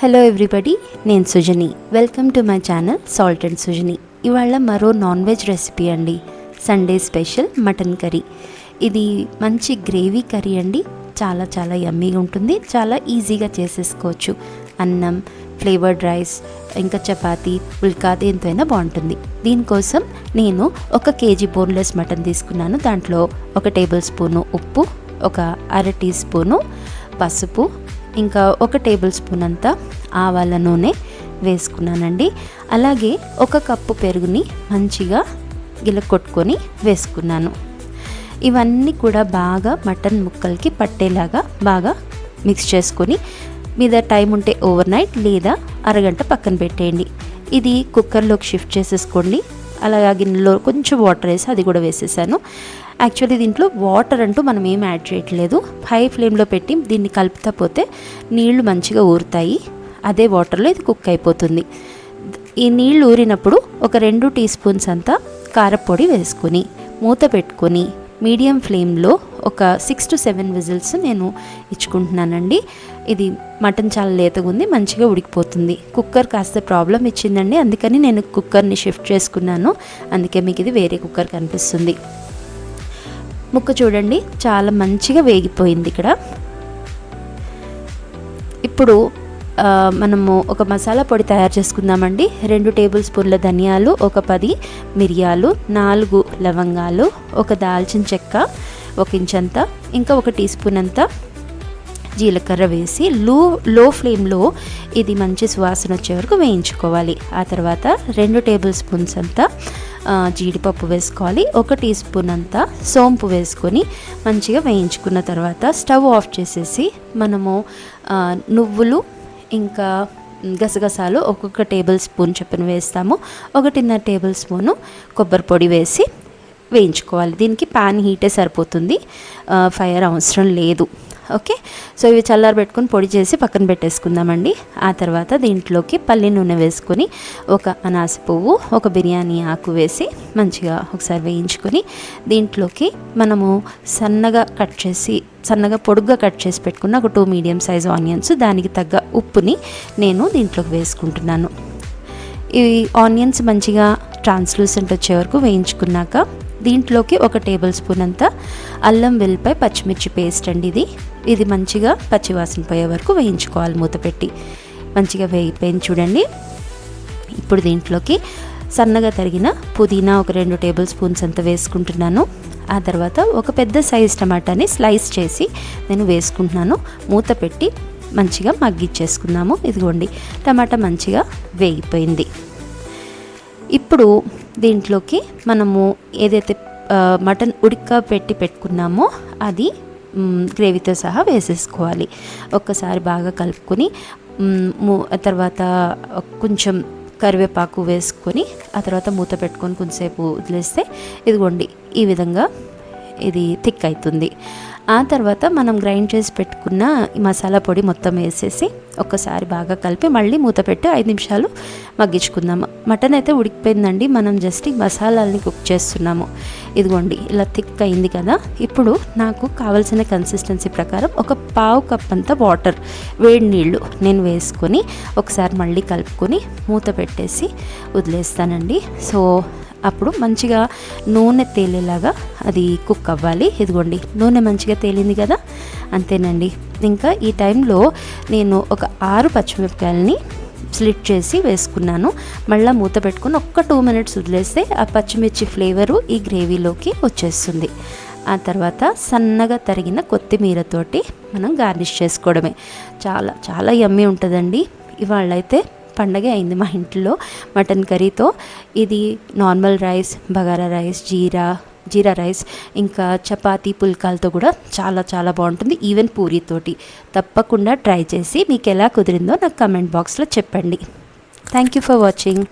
Hello everybody, నేను Sujani. Welcome to my channel salt and Sujani. ఇవాళ మరో నాన్ వెజ్ రెసిపీ అండి. Sunday special mutton curry. ఇది మంచి గ్రేవీ కర్రీ అండి. చాలా చాలా యమ్మీగా ఉంటుంది. చాలా ఈజీగా చేసేసుకోవచ్చు. అన్నం, ఫ్లేవర్డ్ రైస్, ఇంకా చపాతీ, పుల్కా దేంతో అయినా బాగుంటుంది. దీనికోసం నేను 1 కేజీ బోన్లెస్ మటన్ తీసుకున్నాను. దాంట్లో 1 టేబుల్ స్పూను ఉప్పు, 1/2 టీ స్పూను పసుపు, ఇంకా 1 టేబుల్ స్పూన్ అంతా ఆవాల నూనె వేసుకున్నానండి. అలాగే 1 కప్పు పెరుగుని మంచిగా గిలకొట్టుకొని వేసుకున్నాను. ఇవన్నీ కూడా బాగా మటన్ ముక్కలకి పట్టేలాగా బాగా మిక్స్ చేసుకొని మీద టైం ఉంటే ఓవర్ నైట్ లేదా అరగంట పక్కన పెట్టేయండి. ఇది కుక్కర్లోకి షిఫ్ట్ చేసేసుకోండి. అలాగే గిన్నెలో కొంచెం వాటర్ వేసి అది కూడా వేసేసాను. యాక్చువల్లీ దీంట్లో వాటర్ అంటూ మనం ఏం యాడ్ చేయట్లేదు. హై ఫ్లేమ్లో పెట్టి దీన్ని కలుపుతా పోతే నీళ్లు మంచిగా ఊరుతాయి. అదే వాటర్లో ఇది కుక్ అయిపోతుంది. ఈ నీళ్లు ఊరినప్పుడు 2 టీ స్పూన్స్ అంతా కారపొడి వేసుకొని మూత పెట్టుకొని మీడియం ఫ్లేమ్లో 6 to 7 విజిల్స్ నేను ఇచ్చుకుంటున్నానండి. ఇది మటన్ చాలా లేతగా ఉంది, మంచిగా ఉడికిపోతుంది. కుక్కర్ కాస్త ప్రాబ్లం ఇచ్చిందండి, అందుకని నేను కుక్కర్ని షిఫ్ట్ చేసుకున్నాను. అందుకే మీకు ఇది వేరే కుక్కర్ కనిపిస్తుంది. ముక్క చూడండి, చాలా మంచిగా వేగిపోయింది. ఇక్కడ ఇప్పుడు మనము ఒక మసాలా పొడి తయారు చేసుకుందామండి. 2 టేబుల్ స్పూన్ల ధనియాలు, 10 మిరియాలు, 4 లవంగాలు, 1 దాల్చిన చెక్క, 1 ఇంచంతా, ఇంకా 1 టీ స్పూన్ అంతా జీలకర్ర వేసి లో ఫ్లేమ్లో ఇది మంచి సువాసన వచ్చే వరకు వేయించుకోవాలి. ఆ తర్వాత 2 టేబుల్ స్పూన్స్ అంతా జీడిపప్పు వేసుకోవాలి. 1 టీ స్పూన్ అంతా సోంపు వేసుకొని మంచిగా వేయించుకున్న తర్వాత స్టవ్ ఆఫ్ చేసేసి మనము నువ్వులు ఇంకా గసగసాలు 1 టేబుల్ స్పూన్ చొప్పున వేస్తాము. 1.5 టేబుల్ స్పూను కొబ్బరి పొడి వేసి వేయించుకోవాలి. దీనికి ప్యాన్ హీటే సరిపోతుంది, ఫైర్ అవసరం లేదు. ఓకే, సో ఇవి చల్లారబెట్టుకొని పొడి చేసి పక్కన పెట్టేసుకుందామండి. ఆ తర్వాత దీంట్లోకి పల్లి నూనె వేసుకొని 1 అనాస పువ్వు, 1 బిర్యానీ ఆకు వేసి మంచిగా ఒకసారి వేయించుకొని దీంట్లోకి మనము సన్నగా పొడుగ్గా కట్ చేసి పెట్టుకున్న 2 మీడియం సైజ్ ఆనియన్స్, దానికి తగ్గ ఉప్పుని నేను దీంట్లోకి వేసుకుంటున్నాను. ఈ ఆనియన్స్ మంచిగా ట్రాన్స్లూసెంట్ వచ్చే వరకు వేయించుకున్నాక దీంట్లోకి 1 టేబుల్ స్పూన్ అంతా అల్లం వెల్లిపాయ పచ్చిమిర్చి పేస్ట్ అండి. ఇది మంచిగా పచ్చివాసన పోయే వరకు వేయించుకోవాలి. మూత పెట్టి మంచిగా వేగిపోయింది చూడండి. ఇప్పుడు దీంట్లోకి సన్నగా తరిగిన పుదీనా 2 టేబుల్ స్పూన్స్ అంతా వేసుకుంటున్నాను. ఆ తర్వాత 1 పెద్ద సైజ్ టమాటాని స్లైస్ చేసి నేను వేసుకుంటున్నాను. మూత పెట్టి మంచిగా మగ్గిచ్చేసుకుందాము. ఇదిగోండి, టమాటా మంచిగా వేగిపోయింది. ఇప్పుడు దీంట్లోకి మనము ఏదైతే మటన్ పెట్టుకున్నామో అది గ్రేవీతో సహా వేసేసుకోవాలి. ఒక్కసారి బాగా కలుపుకొని తర్వాత కొంచెం కరివేపాకు వేసుకొని ఆ తర్వాత మూత పెట్టుకొని కొంచెంసేపు వదిలేస్తే ఇదిగోండి ఈ విధంగా ఇది థిక్ అవుతుంది. ఆ తర్వాత మనం గ్రైండ్ చేసి పెట్టుకున్న ఈ మసాలా పొడి మొత్తం వేసేసి ఒక్కసారి బాగా కలిపి మళ్ళీ మూత పెట్టి 5 నిమిషాలు మగ్గించుకుందాము. మటన్ అయితే ఉడికిపోయిందండి, మనం జస్ట్ ఈ మసాలాలని కుక్ చేస్తున్నాము. ఇదిగోండి ఇలా థిక్ అయింది కదా. ఇప్పుడు నాకు కావాల్సిన కన్సిస్టెన్సీ ప్రకారం 1/4 కప్ అంతా వాటర్, వేడి నీళ్ళు నేను వేసుకొని ఒకసారి మళ్ళీ కలుపుకొని మూత పెట్టేసి వదిలేస్తానండి. సో అప్పుడు మంచిగా నూనె తేలేలాగా అది కుక్ అవ్వాలి. ఇదిగోండి నూనె మంచిగా తేలింది కదా, అంతేనండి. ఇంకా ఈ టైంలో నేను 6 పచ్చిమిరపకాయలని స్లిట్ చేసి వేసుకున్నాను. మళ్ళీ మూత పెట్టుకుని 2 మినిట్స్ వదిలేస్తే ఆ పచ్చిమిర్చి ఫ్లేవరు ఈ గ్రేవీలోకి వచ్చేస్తుంది. ఆ తర్వాత సన్నగా తరిగిన కొత్తిమీరతోటి మనం గార్నిష్ చేసుకోవడమే. చాలా చాలా యమ్మీ ఉంటుందండి. ఇవాళ అయితే పండగ అయింది మా ఇంట్లో మటన్ కర్రీతో. ఇది నార్మల్ రైస్, బగారా రైస్, జీరా రైస్, ఇంకా చపాతీ, పుల్కాలతో కూడా చాలా చాలా బాగుంటుంది. ఈవెన్ పూరీతోటి. తప్పకుండా ట్రై చేసి మీకు ఎలా కుదిరిందో నాకు కమెంట్ బాక్స్లో చెప్పండి. Thank you for watching.